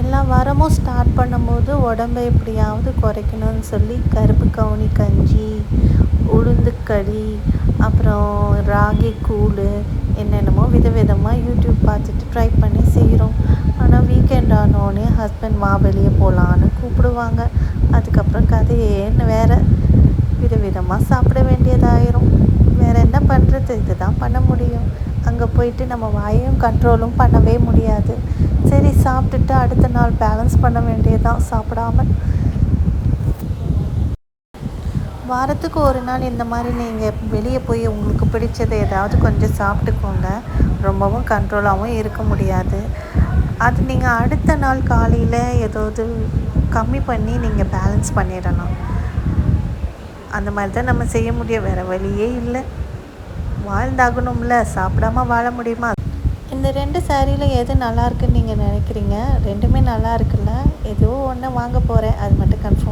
எல்லா வாரமும் ஸ்டார்ட் பண்ணும்போது உடம்பை எப்படியாவது குறைக்கணும்னு சொல்லி கருப்பு கவுனி கஞ்சி, உளுந்துக்களி, அப்புறம் ராகி கூழ், என்னென்னமோ விதவிதமாக யூடியூப் பார்த்துட்டு ட்ரை பண்ணி செய்கிறோம். ஆனால் வீக்கெண்ட் ஆனோடனே ஹஸ்பண்ட் வா வெளியே போகலான்னு கூப்பிடுவாங்க. அதுக்கப்புறம் கதையேன்னு வேறு விதவிதமாக சாப்பிட வேண்டியதாயிரும். வேறு என்ன பண்ணுறது? இது தான் பண்ண முடியும். அங்கே போயிட்டு நம்ம வாயையும் கண்ட்ரோலும் பண்ணவே முடியாது. சரி, சாப்பிட்டுட்டு அடுத்த நாள் பேலன்ஸ் பண்ண வேண்டியதான் சாப்பிடாம. வாரத்துக்கு ஒரு நாள் இந்த மாதிரி நீங்கள் வெளியே போய் உங்களுக்கு பிடிச்சது ஏதாவது கொஞ்சம் சாப்பிட்டுக்கோங்க. ரொம்பவும் கண்ட்ரோலாகவும் இருக்க முடியாது. அது நீங்கள் அடுத்த நாள் காலையில் ஏதாவது கம்மி பண்ணி நீங்கள் பேலன்ஸ் பண்ணிடலாம். அந்த மாதிரி தான் நம்ம செய்ய முடியும். வேறு வழியே இல்லை. வாழ்ந்தாகணும்ல, சாப்பிடாம வாழ முடியுமா? இந்த 2 சாரியில் எது நல்லா இருக்குன்னு நீங்கள் நினைக்கிறீங்க? 2மே நல்லா இருக்குல்ல? ஏதோ ஒன்று வாங்க போகிறேன், அது மட்டும் கன்ஃபார்ம்.